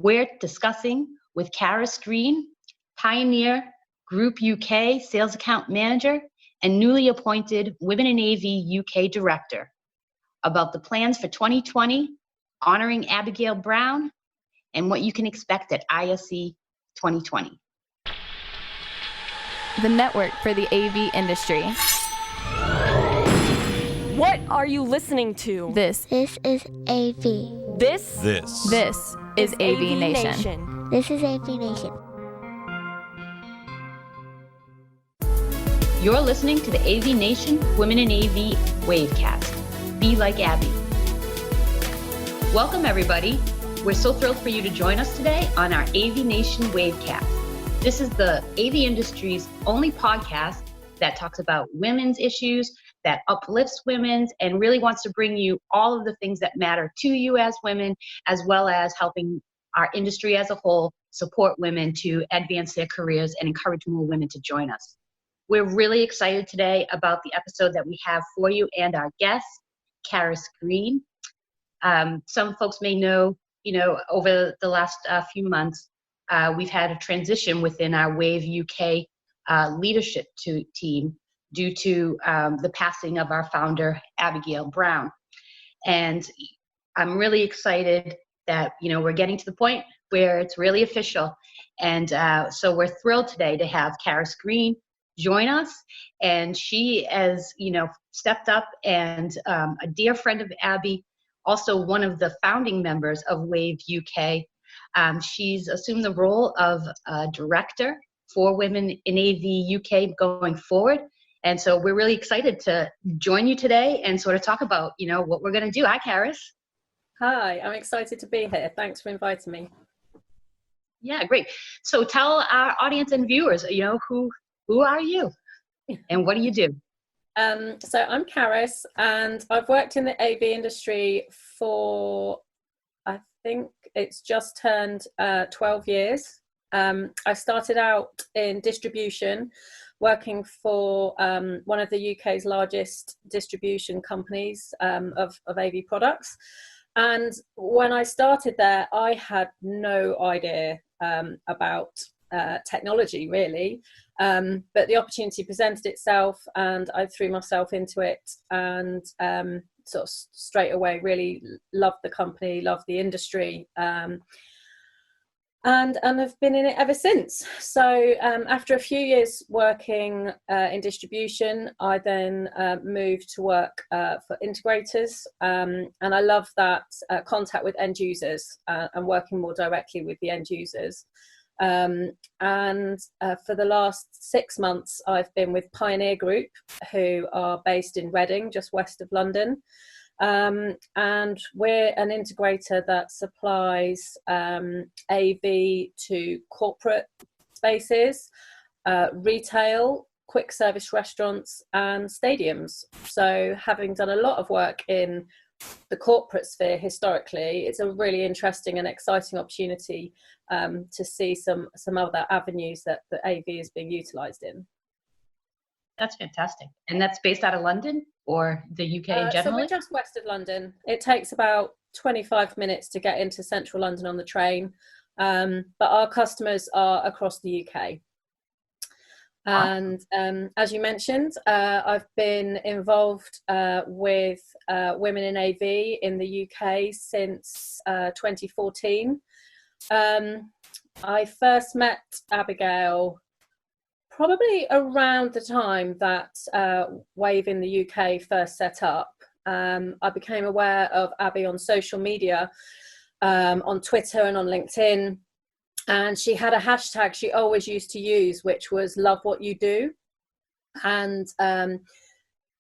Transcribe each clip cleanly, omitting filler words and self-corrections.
We're discussing with Karis Green, Pioneer Group UK Sales Account Manager and newly appointed Women in AV UK Director, about the plans for 2020, honoring Abigail Brown, and what you can expect at ISE 2020. The network for the AV industry. What are you listening to? This is AV. This is AVNation. This is AVNation. You're listening to the AVNation Women in AV WAVECast. Be Like Abi. Welcome, everybody. We're so thrilled for you to join us today on our AVNation WAVECast. This is the AV industry's only podcast that talks about women's issues, that uplifts women, and really wants to bring you all of the things that matter to you as women, as well as helping our industry as a whole support women to advance their careers and encourage more women to join us. We're really excited today about the episode that we have for you and our guest, Karis Green. Some folks may know, over the last few months, we've had a transition within our WAVE UK leadership team due to the passing of our founder, Abigail Brown. And I'm really excited that, we're getting to the point where it's really official. And so we're thrilled today to have Karis Green join us. And she has, stepped up and a dear friend of Abby, also one of the founding members of WAVE UK. She's assumed the role of director for Women in AV UK going forward. And so we're really excited to join you today and sort of talk about, what we're going to do. Hi, Karis. Hi, I'm excited to be here. Thanks for inviting me. Yeah, great. So tell our audience and viewers, who are you and what do you do? So I'm Karis, and I've worked in the AV industry for, I think it's just turned 12 years. I started out in distribution, working for one of the UK's largest distribution companies of AV products. And when I started there, I had no idea about technology, really. But the opportunity presented itself and I threw myself into it and sort of straight away really loved the company, loved the industry. And I've been in it ever since. So after a few years working in distribution, I then moved to work for integrators. And I love that contact with end users and working more directly with the end users. And for the last 6 months, I've been with Pioneer Group, who are based in Reading, just west of London. And we're an integrator that supplies AV to corporate spaces, retail, quick service restaurants and stadiums. So having done a lot of work in the corporate sphere historically, it's a really interesting and exciting opportunity to see some other avenues that the AV is being utilised in. That's fantastic. And that's based out of London or the UK generally? So we're just west of London. It takes about 25 minutes to get into central London on the train, but our customers are across the UK. And as you mentioned, I've been involved with Women in AV in the UK since 2014. I first met Abigail probably around the time that WAVE in the UK first set up. I became aware of Abby on social media, on Twitter and on LinkedIn. And she had a hashtag she always used to use, which was love what you do. And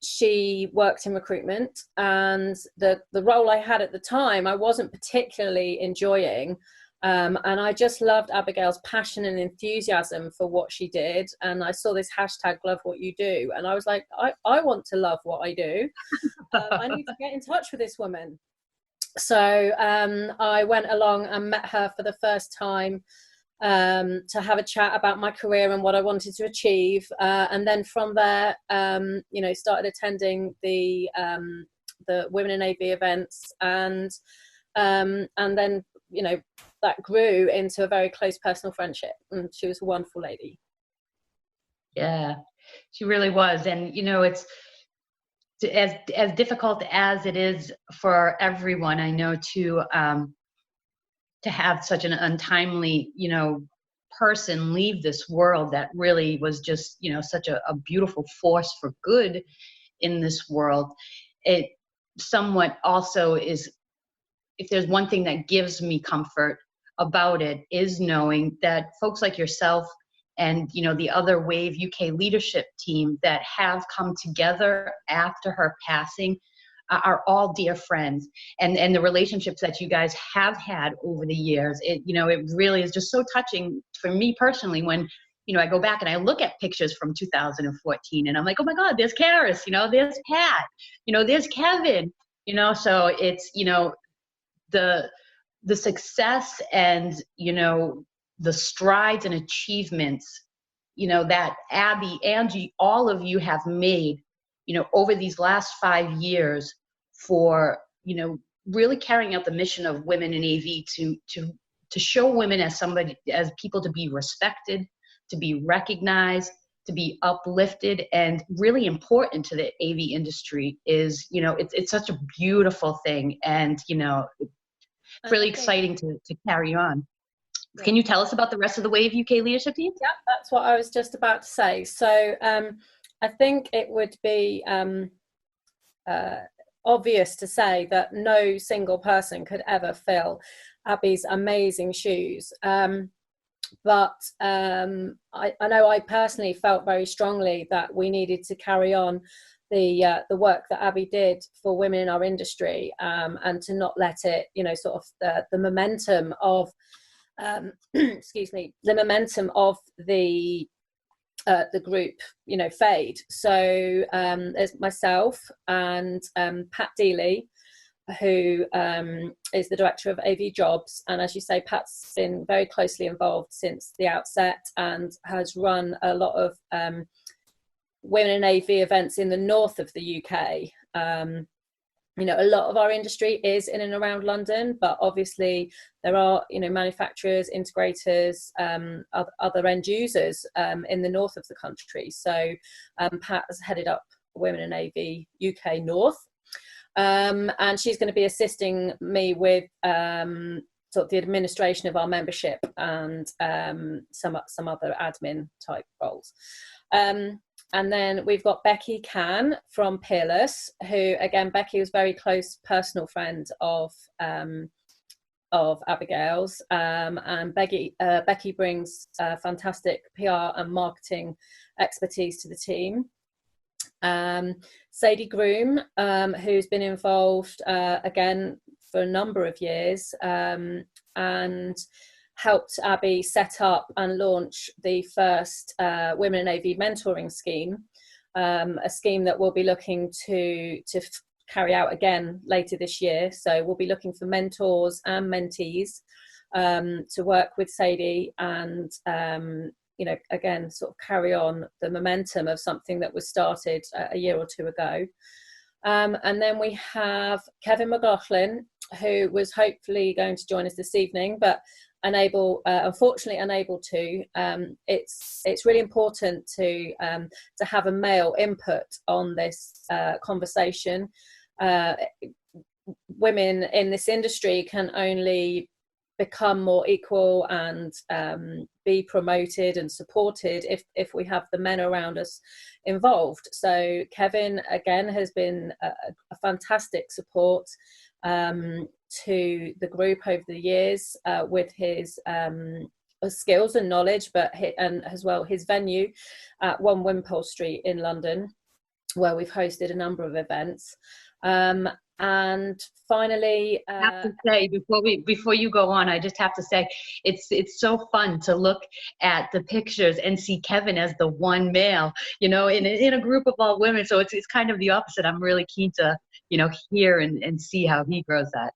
she worked in recruitment, and the role I had at the time, I wasn't particularly enjoying. And I just loved Abigail's passion and enthusiasm for what she did. And I saw this hashtag love what you do. And I was like, I want to love what I do. I need to get in touch with this woman. So I went along and met her for the first time to have a chat about my career and what I wanted to achieve. And then from there, started attending the Women in AV events and then, that grew into a very close personal friendship. And she was a wonderful lady. Yeah, she really was. And, it's as difficult as it is for everyone, I know, to have such an untimely, person leave this world that really was just, such a beautiful force for good in this world. It somewhat also is, if there's one thing that gives me comfort about it, is knowing that folks like yourself and the other WAVE UK leadership team that have come together after her passing are all dear friends, and the relationships that you guys have had over the years, it really is just so touching for me personally when I go back and I look at pictures from 2014 and I'm like, oh my God, there's Karis, there's Pat, there's Kevin, so it's the success and the strides and achievements that Abby, Angie, all of you have made over these last 5 years for really carrying out the mission of women in AV to show women as people to be respected, to be recognized, to be uplifted, and really important to the AV industry is it's such a beautiful thing, and it's really exciting to carry on. Yeah. Can you tell us about the rest of the WAVE UK leadership team? Yeah, that's what I was just about to say. So I think it would be obvious to say that no single person could ever fill Abby's amazing shoes. But I know I personally felt very strongly that we needed to carry on the work that Abby did for women in our industry, and to not let it, sort of the momentum of, excuse me, the momentum of the group, fade. So there's myself and Pat Dealey, who is the director of AV Jobs, and as you say, Pat's been very closely involved since the outset and has run a lot of women in AV events in the north of the UK. A lot of our industry is in and around London, but obviously there are, manufacturers, integrators, other end users in the north of the country. So Pat has headed up Women in AV UK North, and she's going to be assisting me with sort of the administration of our membership and some other admin type roles. And then we've got Becky Can from Peerless, who, again, Becky was a very close personal friend of Abigail's, and Becky brings fantastic PR and marketing expertise to the team. Sadie Groom, who's been involved again for a number of years, and helped Abby set up and launch the first Women in AV mentoring scheme, a scheme that we'll be looking to carry out again later this year. So we'll be looking for mentors and mentees to work with Sadie and, again, sort of carry on the momentum of something that was started a year or two ago. And then we have Kevin McLaughlin, who was hopefully going to join us this evening, but unfortunately unable to. It's really important to have a male input on this conversation. Women in this industry can only become more equal and be promoted and supported if we have the men around us involved. So Kevin, again, has been a fantastic support to the group over the years with his skills and knowledge, and as well his venue at 1 Wimpole Street in London, where we've hosted a number of events. And finally, I have to say, before you go on, I just have to say it's so fun to look at the pictures and see Kevin as the one male, in a group of all women. So it's kind of the opposite. I'm really keen to hear and see how he grows that.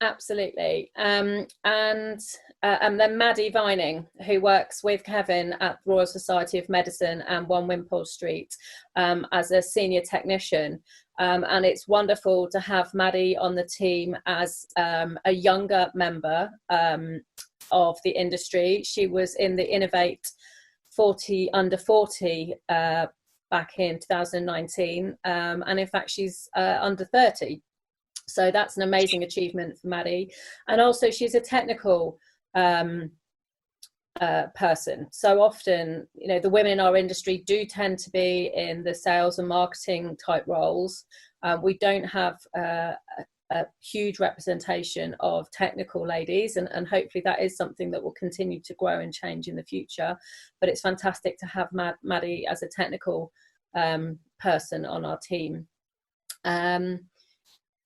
Absolutely. And then Maddie Vining, who works with Kevin at the Royal Society of Medicine and 1 Wimpole Street as a senior technician. And it's wonderful to have Maddie on the team as a younger member of the industry. She was in the Innovate 40 under 40 back in 2019, and in fact she's under 30. So that's an amazing achievement for Maddie. And also she's a technical person. So often, you know, the women in our industry do tend to be in the sales and marketing type roles. We don't have a huge representation of technical ladies, and hopefully that is something that will continue to grow and change in the future. But it's fantastic to have Maddie as a technical person on our team.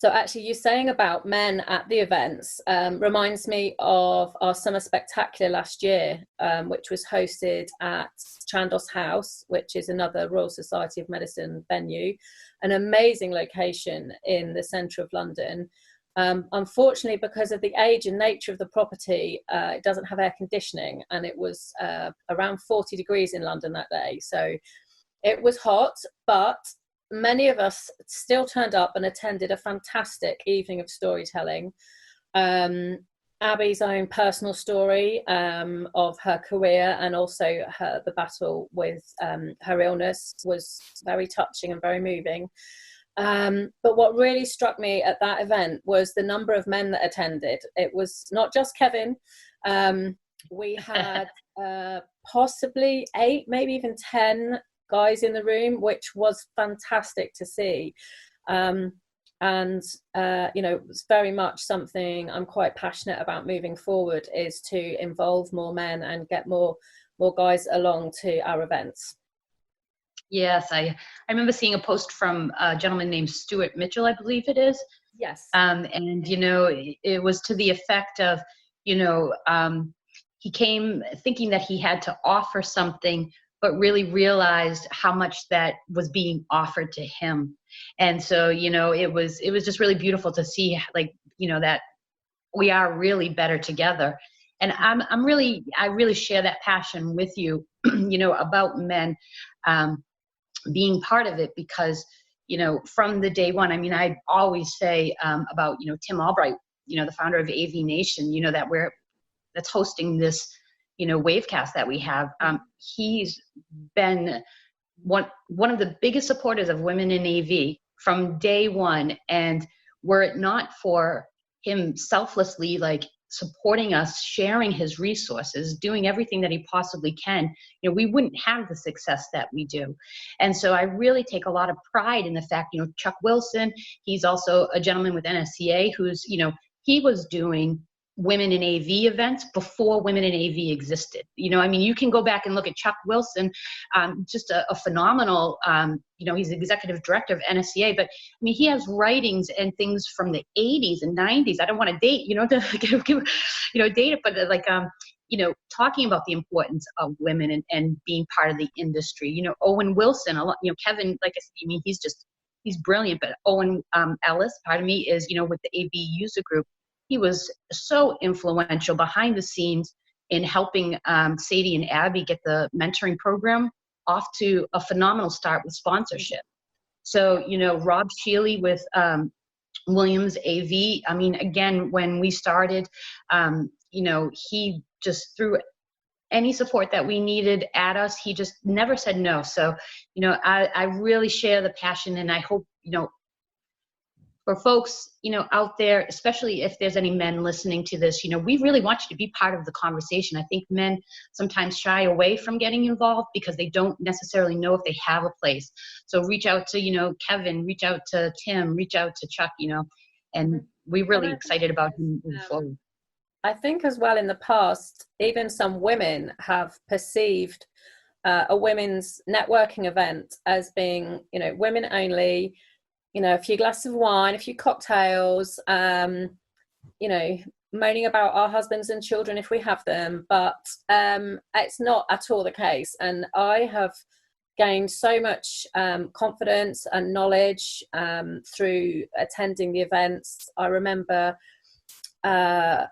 So actually, you're saying about men at the events reminds me of our Summer Spectacular last year, which was hosted at Chandos House, which is another Royal Society of Medicine venue, an amazing location in the centre of London. Unfortunately, because of the age and nature of the property, it doesn't have air conditioning, and it was around 40 degrees in London that day. So it was hot, but many of us still turned up and attended a fantastic evening of storytelling. Abby's own personal story of her career and also the battle with her illness was very touching and very moving. But what really struck me at that event was the number of men that attended. It was not just Kevin. We had possibly 8, maybe even 10 guys in the room, which was fantastic to see. You know, it's very much something I'm quite passionate about moving forward, is to involve more men and get more guys along to our events. Yes, I remember seeing a post from a gentleman named Stuart Mitchell, I believe it is. Yes. And, you know, it was to the effect of, you know, he came thinking that he had to offer something, but really realized how much that was being offered to him. And so, you know, it was just really beautiful to see, like, you know, that we are really better together. And I really share that passion with you, you know, about men being part of it, because, you know, from the day one, I mean, I always say about, you know, Tim Albright, you know, the founder of AVNation, you know, that's hosting this, you know, WAVECast that we have. He's been one of the biggest supporters of women in AV from day one. And were it not for him selflessly, like, supporting us, sharing his resources, doing everything that he possibly can, you know, we wouldn't have the success that we do. And so I really take a lot of pride in the fact, you know, Chuck Wilson, he's also a gentleman with NSCA who's, you know, he was doing women in AV events before women in AV existed. You know, I mean, you can go back and look at Chuck Wilson, just a phenomenal, you know, he's the executive director of NSCA, but I mean, he has writings and things from the 80s and 90s. I don't want to date, you know, to give you know, date it, but like, you know, talking about the importance of women and being part of the industry. You know, Owen Wilson, you know, Kevin, like I said, I mean, he's brilliant, but Owen Ellis, pardon me, is, you know, with the AV user group. He was so influential behind the scenes in helping Sadie and Abby get the mentoring program off to a phenomenal start with sponsorship. So, you know, Rob Shealy with Williams AV. I mean, again, when we started, you know, he just threw any support that we needed at us. He just never said no. So, you know, I really share the passion, and I hope, you know, for folks, you know, out there, especially if there's any men listening to this, you know, we really want you to be part of the conversation. I think men sometimes shy away from getting involved because they don't necessarily know if they have a place. So reach out to, you know, Kevin, reach out to Tim, reach out to Chuck, you know, and we're really excited about him moving forward. I think as well, in the past, even some women have perceived a women's networking event as being, you know, women only, you know, a few glasses of wine, a few cocktails, you know, moaning about our husbands and children if we have them. But it's not at all the case. And I have gained so much confidence and knowledge through attending the events. I remember I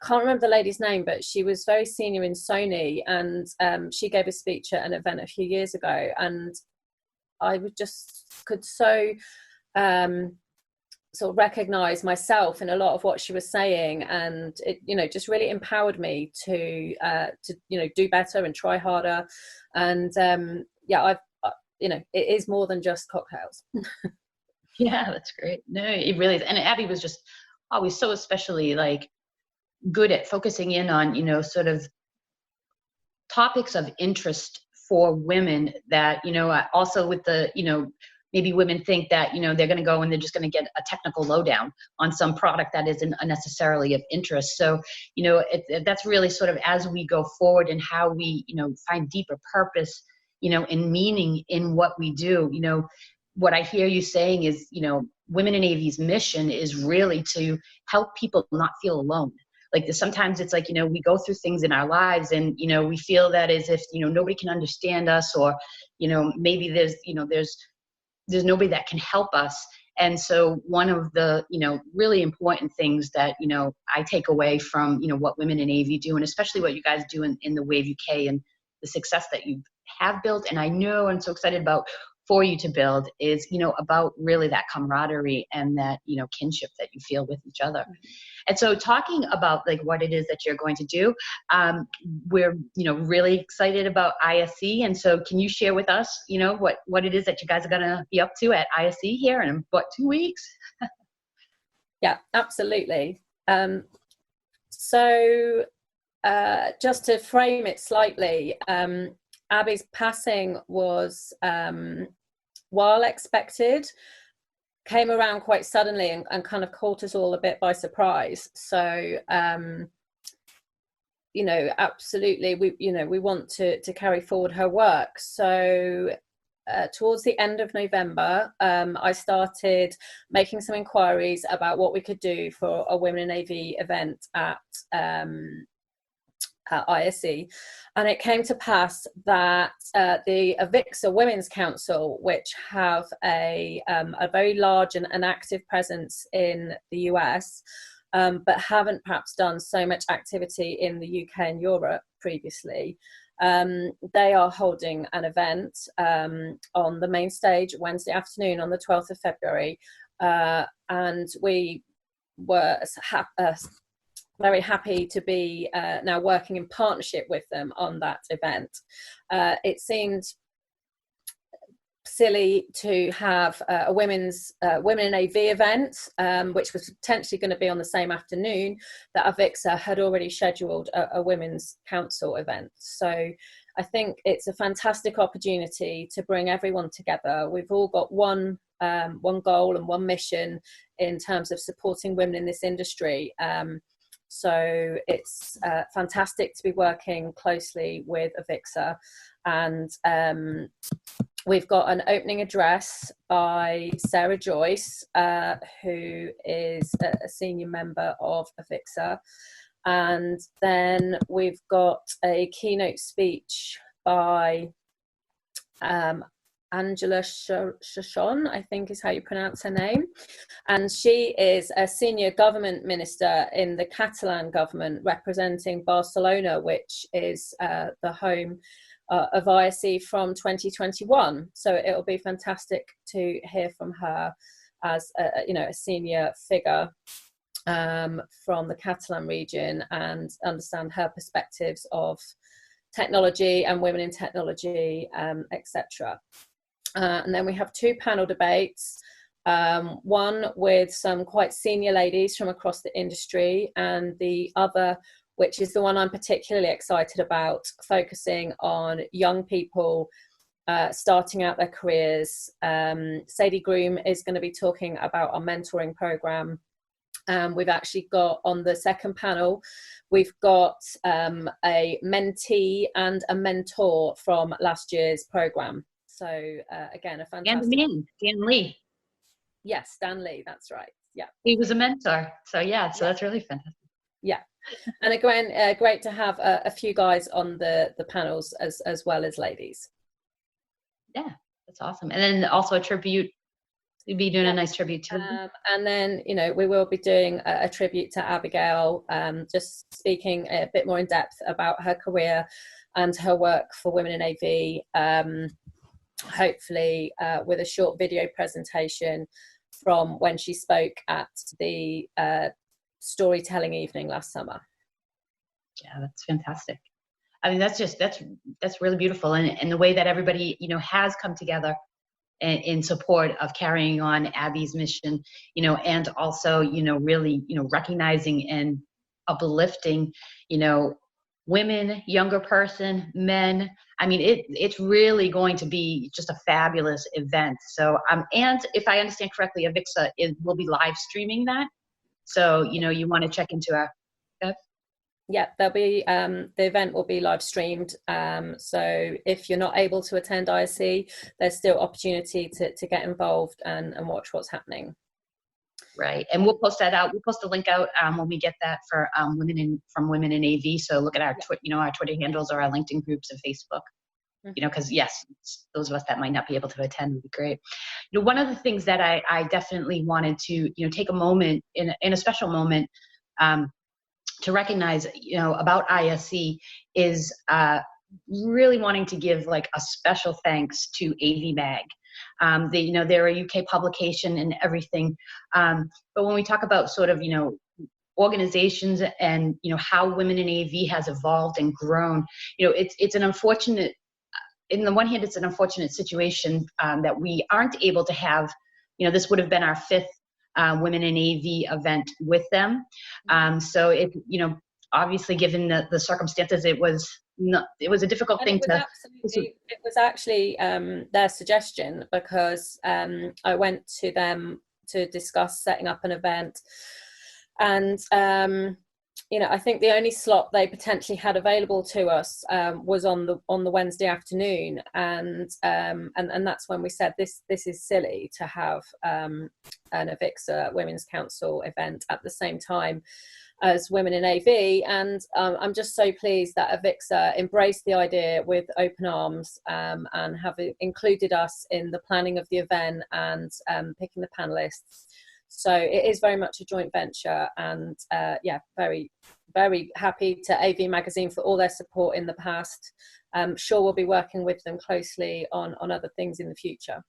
can't remember the lady's name, but she was very senior in Sony, and she gave a speech at an event a few years ago, and I would just could so sort of recognize myself in a lot of what she was saying, and it, you know, just really empowered me to you know, do better and try harder. And yeah, I've you know, it is more than just cocktails. Yeah, that's great. No, it really is. And Abby was just always so especially like good at focusing in on, you know, sort of topics of interest for women that, you know, also with the, you know, maybe women think that, you know, they're going to go and they're just going to get a technical lowdown on some product that isn't necessarily of interest. So, you know, that's really sort of as we go forward and how we, you know, find deeper purpose, you know, and meaning in what we do. You know, what I hear you saying is, you know, Women in AV's mission is really to help people not feel alone. Like sometimes it's like, you know, we go through things in our lives and, you know, we feel that as if, you know, nobody can understand us, or, you know, maybe there's, you know, there's nobody that can help us. And so one of the, you know, really important things that, you know, I take away from, you know, what Women in AV do, and especially what you guys do in the Wave UK and the success that you have built, and I know I'm so excited about for you to build, is, you know, about really that camaraderie and that, you know, kinship that you feel with each other. And so talking about like what it is that you're going to do, we're, you know, really excited about ISE. And so can you share with us, you know, what it is that you guys are going to be up to at ISE here in about 2 weeks? Yeah, absolutely. So just to frame it slightly, Abby's passing was, while expected, came around quite suddenly and kind of caught us all a bit by surprise. So, you know, absolutely, we want to carry forward her work. So towards the end of November, I started making some inquiries about what we could do for a Women in AV event at ISE, and it came to pass that the AVIXA Women's Council, which have a very large and active presence in the US, but haven't perhaps done so much activity in the UK and Europe previously, they are holding an event on the main stage Wednesday afternoon on the 12th of February, and we were very happy to be now working in partnership with them on that event. It seemed silly to have a Women in AV event, which was potentially going to be on the same afternoon that AVIXA had already scheduled a Women's Council event. So I think it's a fantastic opportunity to bring everyone together. We've all got one goal and one mission in terms of supporting women in this industry. So it's fantastic to be working closely with AVIXA, and we've got an opening address by Sarah Joyce, who is a senior member of AVIXA, and then we've got a keynote speech by Angela Chachon, I think is how you pronounce her name. And she is a senior government minister in the Catalan government, representing Barcelona, which is the home of ISE from 2021. So it'll be fantastic to hear from her as a senior figure from the Catalan region, and understand her perspectives of technology and women in technology, etc. And then we have two panel debates, one with some quite senior ladies from across the industry, and the other, which is the one I'm particularly excited about, focusing on young people starting out their careers. Sadie Groom is going to be talking about our mentoring program. We've actually got on the second panel, we've got a mentee and a mentor from last year's program. So again, a fantastic. And Dan Lee. Yes, Dan Lee, that's right. Yeah. He was a mentor. So yeah, so that's really fantastic. Yeah. And again, great to have a few guys on the panels as well as ladies. Yeah, that's awesome. And then also a tribute You'd be doing a nice tribute to them. And then, we will be doing a tribute to Abigail, just speaking a bit more in depth about her career and her work for Women in AV, hopefully with a short video presentation from when she spoke at the storytelling evening last summer. Yeah, that's fantastic. I mean, that's really beautiful. And the way that everybody, has come together in support of carrying on Abby's mission, and also, really, recognizing and uplifting, women, younger person, men. I mean, it's really going to be just a fabulous event. So, and if I understand correctly, Avixa will be live streaming that. So, you want to check into our. Yeah, there'll be the event will be live streamed. So if you're not able to attend ISE, there's still opportunity to get involved and watch what's happening. Right, and we'll post that out. We'll post the link out when we get that for Women in AV. So look at our our Twitter handles or our LinkedIn groups and Facebook. Because yes, those of us that might not be able to attend would be great. One of the things that I definitely wanted to take a moment in a special moment to recognize about ISE is really wanting to give like a special thanks to AV Mag. They're a UK publication and everything, but when we talk about sort of organizations and how Women in AV has evolved and grown, it's an unfortunate. In the one hand, it's an unfortunate situation that we aren't able to have. This would have been our fifth Women in AV event with them. So it, obviously given the circumstances, it was a difficult thing to. It was actually their suggestion, because I went to them to discuss setting up an event, and I think the only slot they potentially had available to us was on the Wednesday afternoon, and that's when we said this is silly to have an AVIXA Women's Council event at the same time as Women in AV, and I'm just so pleased that AVIXA embraced the idea with open arms and have included us in the planning of the event and picking the panelists. So it is very much a joint venture, and very, very happy to AV Magazine for all their support in the past. Sure, we'll be working with them closely on other things in the future.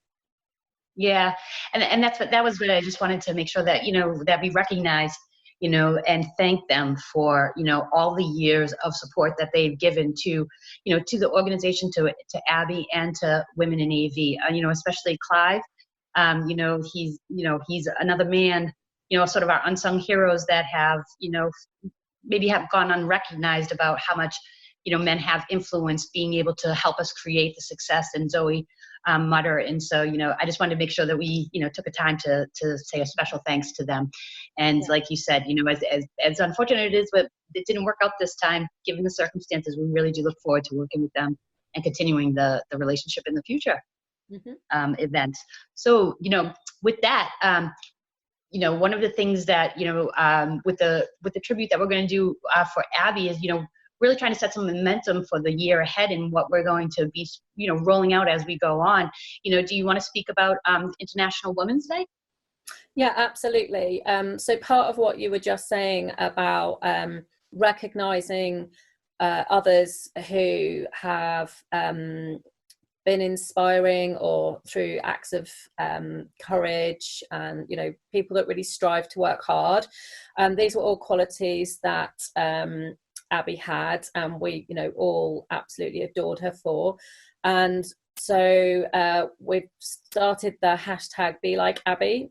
Yeah, and that was what I just wanted to make sure that that we recognize, and thank them for all the years of support that they've given to to the organization, to Abby, and to Women in AV. Especially Clive. He's another man, sort of our unsung heroes that have, maybe have gone unrecognized about how much, men have influenced being able to help us create the success in Zoe Mutter. And so, I just wanted to make sure that we, took a time to say a special thanks to them. And like you said, as unfortunate it is, but it didn't work out this time, given the circumstances, we really do look forward to working with them and continuing the relationship in the future. Events. So, with that, one of the things that, with the tribute that we're going to do for Abby is, really trying to set some momentum for the year ahead and what we're going to be, rolling out as we go on. Do you want to speak about International Women's Day? Yeah, absolutely. So part of what you were just saying about recognizing others who have been inspiring, or through acts of courage, and people that really strive to work hard. These were all qualities that Abby had, and we all absolutely adored her for. And so we've started the hashtag Be Like Abi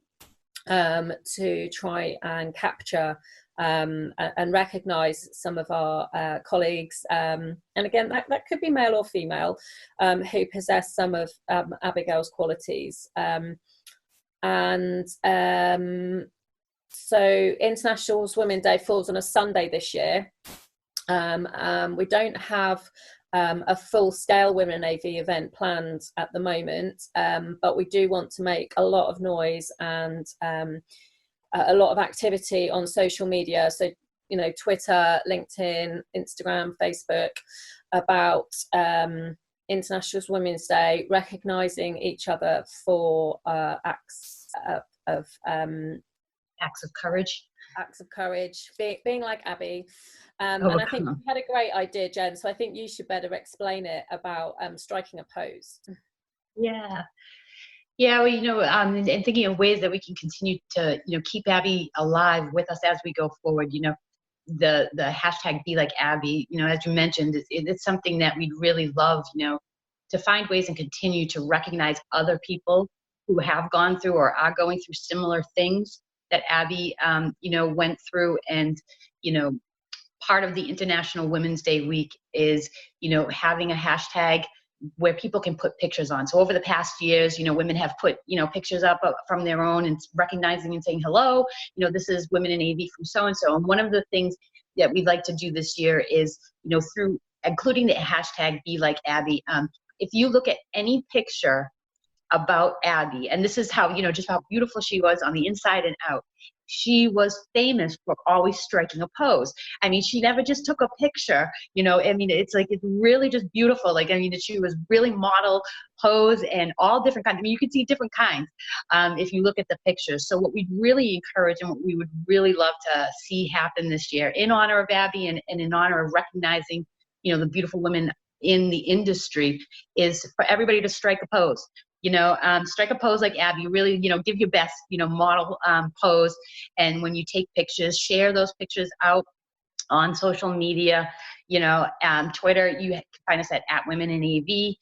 to try and capture and recognize some of our colleagues, and again that could be male or female, who possess some of Abigail's qualities, so International Women's Day falls on a Sunday this year. We don't have a full-scale Women in AV event planned at the moment, but we do want to make a lot of noise and a lot of activity on social media, so Twitter, LinkedIn, Instagram, Facebook, about International Women's Day, recognizing each other for acts of Acts of courage. acts of courage, being like Abi. And Oh, I think you had a great idea, Jen, so I think you should better explain it about striking a pose. Yeah. Yeah, well, and thinking of ways that we can continue to, keep Abby alive with us as we go forward, the hashtag Be Like Abby, as you mentioned, it's something that we'd really love, to find ways and continue to recognize other people who have gone through or are going through similar things that Abby, went through. And, part of the International Women's Day week is, having a hashtag where people can put pictures on. So over the past years, women have put, pictures up from their own and recognizing and saying, hello, this is Women in AV from so-and-so. And one of the things that we'd like to do this year is, through including the hashtag Be Like Abby, if you look at any picture about Abby, and this is how, just how beautiful she was on the inside and out. She was famous for always striking a pose. I mean, she never just took a picture, it's like, it's really just beautiful. Like, she was really model pose and all different kinds. You could see different kinds if you look at the pictures. So what we'd really encourage and what we would really love to see happen this year in honor of Abby and in honor of recognizing, the beautiful women in the industry is for everybody to strike a pose. Strike a pose like Abby, really, give your best, model pose. And when you take pictures, share those pictures out on social media, Twitter, you can find us at Women in AV.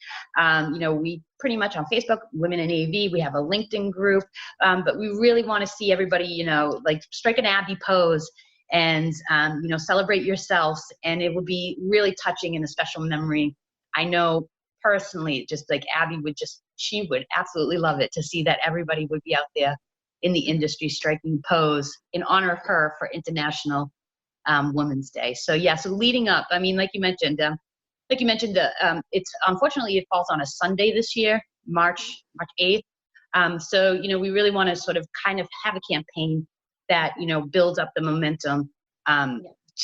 We pretty much on Facebook, Women in AV, we have a LinkedIn group, but we really want to see everybody, like strike an Abby pose and, celebrate yourselves. And it will be really touching and a special memory. I know personally, just like Abby she would absolutely love it to see that everybody would be out there in the industry striking pose in honor of her for International Women's Day. So yeah, so leading up, like you mentioned, it's unfortunately it falls on a Sunday this year, March 8th. So, we really want to sort of kind of have a campaign that, builds up the momentum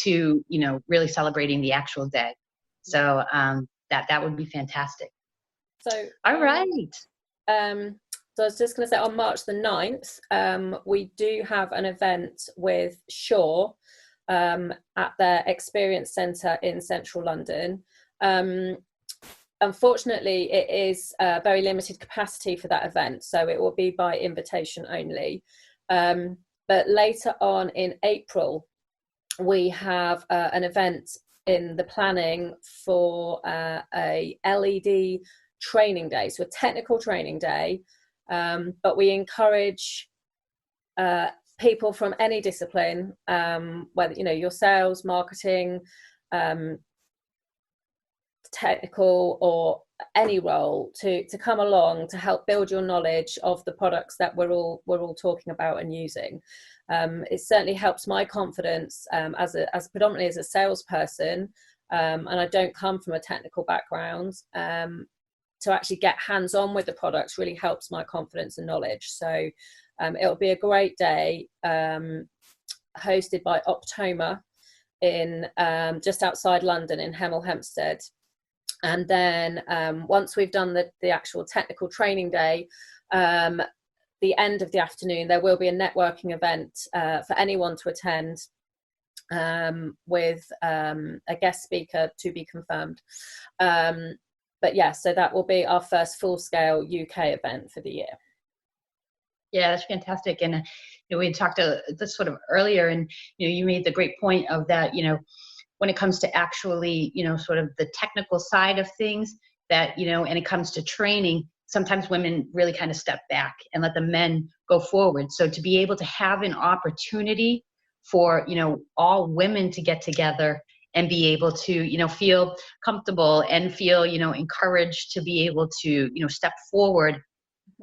to, really celebrating the actual day. So that would be fantastic. So, all right. So I was just going to say on March the 9th, we do have an event with Shaw at their Experience Centre in central London. Unfortunately, it is very limited capacity for that event, so it will be by invitation only. But later on in April, we have an event in the planning for a LED training day, so a technical training day, but we encourage people from any discipline, whether your sales, marketing, technical, or any role, to come along to help build your knowledge of the products that we're all talking about and using. It certainly helps my confidence as predominantly as a salesperson, and I don't come from a technical background. To actually get hands-on with the products really helps my confidence and knowledge. So it'll be a great day, hosted by Optoma in just outside London in Hemel Hempstead. And then once we've done the actual technical training day, the end of the afternoon, there will be a networking event for anyone to attend, with a guest speaker to be confirmed. But yeah, so that will be our first full-scale UK event for the year. Yeah, that's fantastic. And we had talked this sort of earlier, and you made the great point of that. When it comes to actually, sort of the technical side of things, that and it comes to training, sometimes women really kind of step back and let the men go forward. So to be able to have an opportunity for all women to get together and be able to, feel comfortable and feel, encouraged to be able to, step forward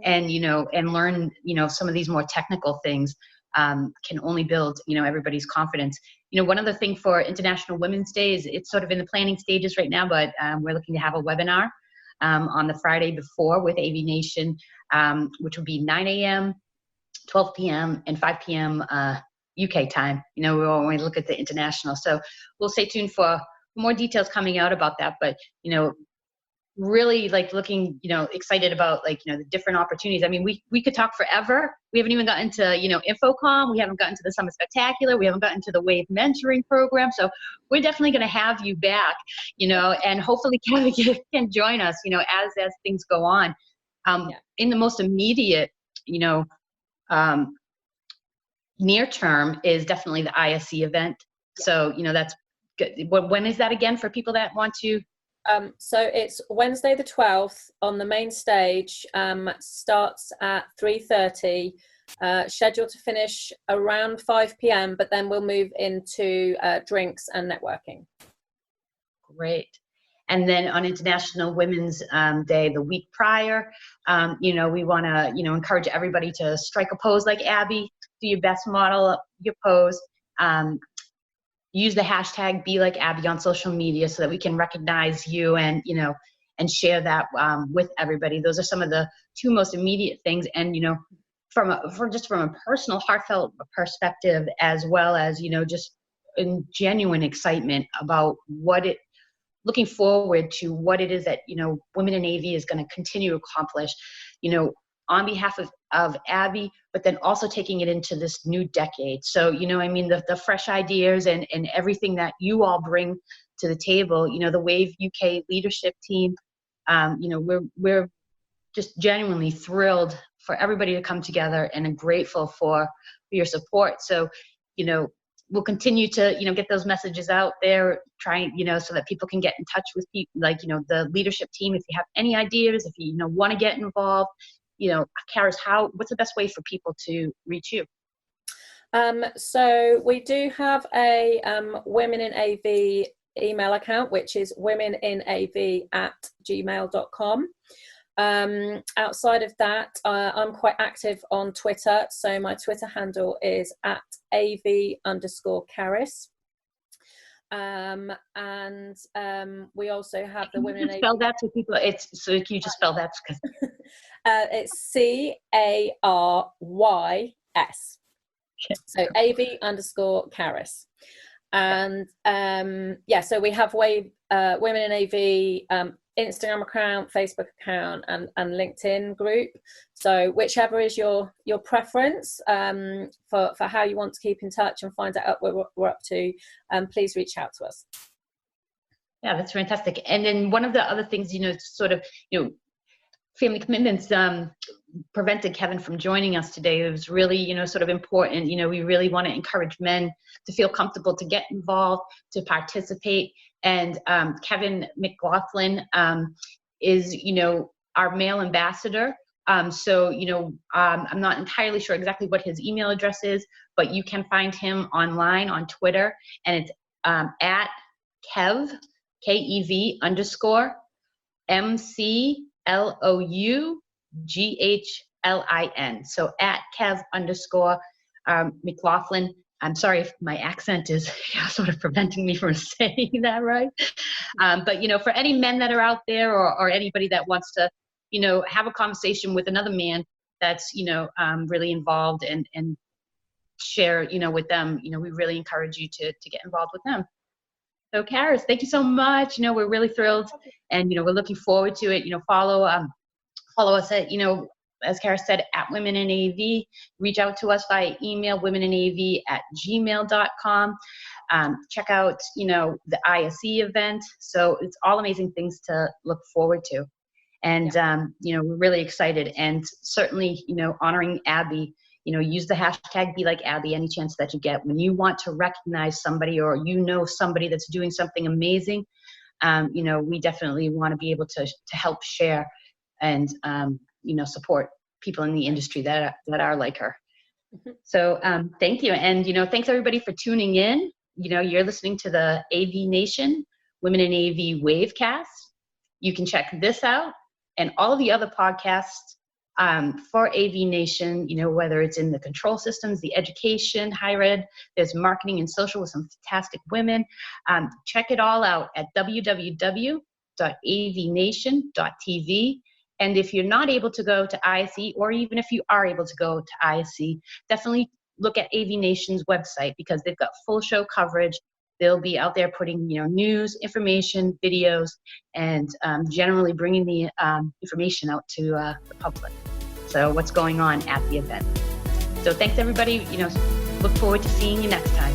and, and learn, some of these more technical things can only build, everybody's confidence. One other thing for International Women's Day is it's sort of in the planning stages right now, but we're looking to have a webinar on the Friday before with AVNation, which will be 9 a.m., 12 p.m., and 5 p.m. UK time. We only look at the international. So we'll stay tuned for more details coming out about that. But, really like looking, excited about like, the different opportunities. I mean, we could talk forever. We haven't even gotten to, InfoComm. We haven't gotten to the Summer Spectacular. We haven't gotten to the WAVE mentoring program. So we're definitely going to have you back, and hopefully Kevin can join us, as things go on. In the most immediate, near term is definitely the ISC event. So, that's good. When is that again for people that want to? So it's Wednesday the 12th on the main stage, starts at 3:30, scheduled to finish around 5 p.m., but then we'll move into drinks and networking. Great. And then on International Women's Day, the week prior, we want to, encourage everybody to strike a pose like Abby, do your best model, your pose. Use the hashtag Be Like Abby on social media so that we can recognize you and, and share that with everybody. Those are some of the two most immediate things. And, from a personal, heartfelt perspective, as well as, just in genuine excitement about looking forward to what it is that, Women in AV is going to continue to accomplish, on behalf of Abby, but then also taking it into this new decade. So, the fresh ideas and everything that you all bring to the table, the WAVE UK leadership team, we're just genuinely thrilled for everybody to come together and are grateful for your support. So, we'll continue to, get those messages out there, trying, so that people can get in touch with people, like, the leadership team. If you have any ideas, if you, want to get involved, Karis, what's the best way for people to reach you? So we do have a Women in AV email account, which is womeninav@gmail.com. Outside of that, I'm quite active on Twitter. So my Twitter handle is @AV_Karis. We also have the Women in AV. Spell that to people. Can you just spell that? It's CARYS. So AV_Karis. And so we have Women in AV Instagram account, Facebook account, and LinkedIn group. So whichever is your preference for how you want to keep in touch and find out what we're up to, please reach out to us. Yeah, that's fantastic. And then one of the other things, family commitments prevented Kevin from joining us today. It was really, sort of important. We really want to encourage men to feel comfortable to get involved, to participate. And Kevin McLaughlin is, our male ambassador. So, I'm not entirely sure exactly what his email address is, but you can find him online on Twitter, and it's at Kev, KEV _MCLOUGHLIN. So at Kev _McLaughlin. I'm sorry if my accent is sort of preventing me from saying that right. But, for any men that are out there or anybody that wants to, have a conversation with another man that's, really involved and share, with them, we really encourage you to get involved with them. So Karis, thank you so much. We're really thrilled and, we're looking forward to it. Follow us at, as Karis said, at Women in AV. Reach out to us via email, womeninav@gmail.com. Check out, the ISE event. So it's all amazing things to look forward to. And, we're really excited, and certainly, honoring Abby, use the hashtag Be Like Abby any chance that you get. When you want to recognize somebody or, somebody that's doing something amazing, we definitely want to be able to help share and, support people in the industry that are like her. So thank you. And, thanks everybody for tuning in. You're listening to the AVNation Women in AV WAVECast. You can check this out and all of the other podcasts for AVNation, whether it's in the control systems, the education, higher ed, there's marketing and social with some fantastic women. Check it all out at www.avnation.tv. And if you're not able to go to ISE, or even if you are able to go to ISE, definitely look at AVNation's website, because they've got full show coverage they'll be out there putting, news, information, videos, and generally bringing the information out to the public. So what's going on at the event. So thanks everybody, look forward to seeing you next time.